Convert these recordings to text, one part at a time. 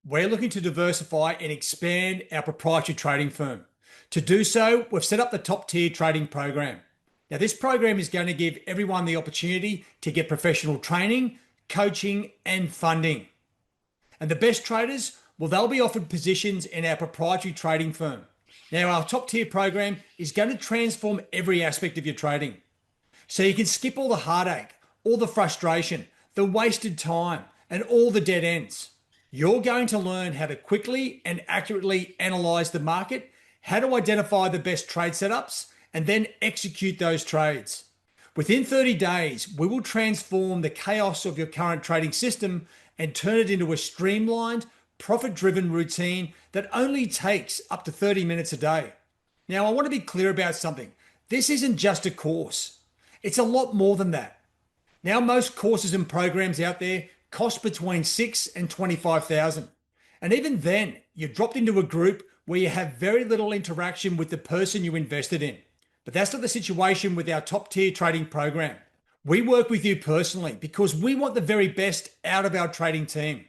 We're looking to diversify and expand our proprietary trading firm. To do so, we've set up the top tier trading program. Now, this program is going to give everyone the opportunity to get professional training, coaching, and funding. And the best traders, well, they'll be offered positions in our proprietary trading firm. Now, our top tier program is going to transform every aspect of your trading. So you can skip all the heartache, all the frustration, the wasted time, and all the dead ends. You're going to learn how to quickly and accurately analyze the market, how to identify the best trade setups, and then execute those trades. Within 30 days, we will transform the chaos of your current trading system and turn it into a streamlined, profit-driven routine that only takes up to 30 minutes a day. Now, I want to be clear about something. This isn't just a course. It's a lot more than that. Now, most courses and programs out there cost between $6,000 and $25,000. And even then, you're dropped into a group where you have very little interaction with the person you invested in. But that's not the situation with our top tier trading program. We work with you personally because we want the very best out of our trading team.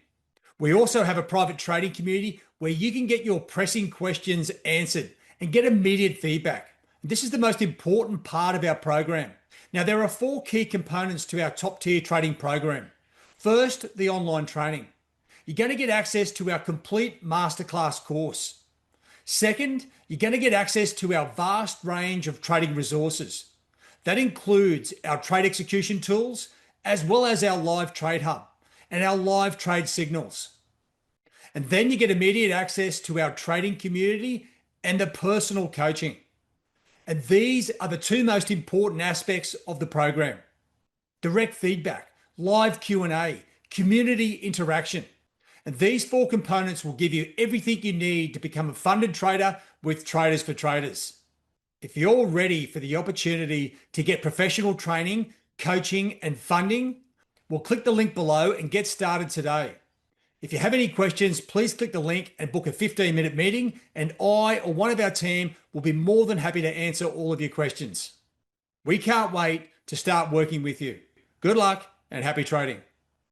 We also have a private trading community where you can get your pressing questions answered and get immediate feedback. This is the most important part of our program. Now, there are 4 key components to our top tier trading program. First, the online training. You're going to get access to our complete masterclass course. Second, you're going to get access to our vast range of trading resources. That includes our trade execution tools, as well as our live trade hub and our live trade signals. And then you get immediate access to our trading community and the personal coaching. And these are the 2 most important aspects of the program. Direct feedback, live Q&A, community interaction. And these 4 components will give you everything you need to become a funded trader with Traders for Traders. If you're ready for the opportunity to get professional training, coaching, and funding, well, click the link below and get started today. If you have any questions, please click the link and book a 15-minute meeting, and I or one of our team will be more than happy to answer all of your questions. We can't wait to start working with you. Good luck and happy trading.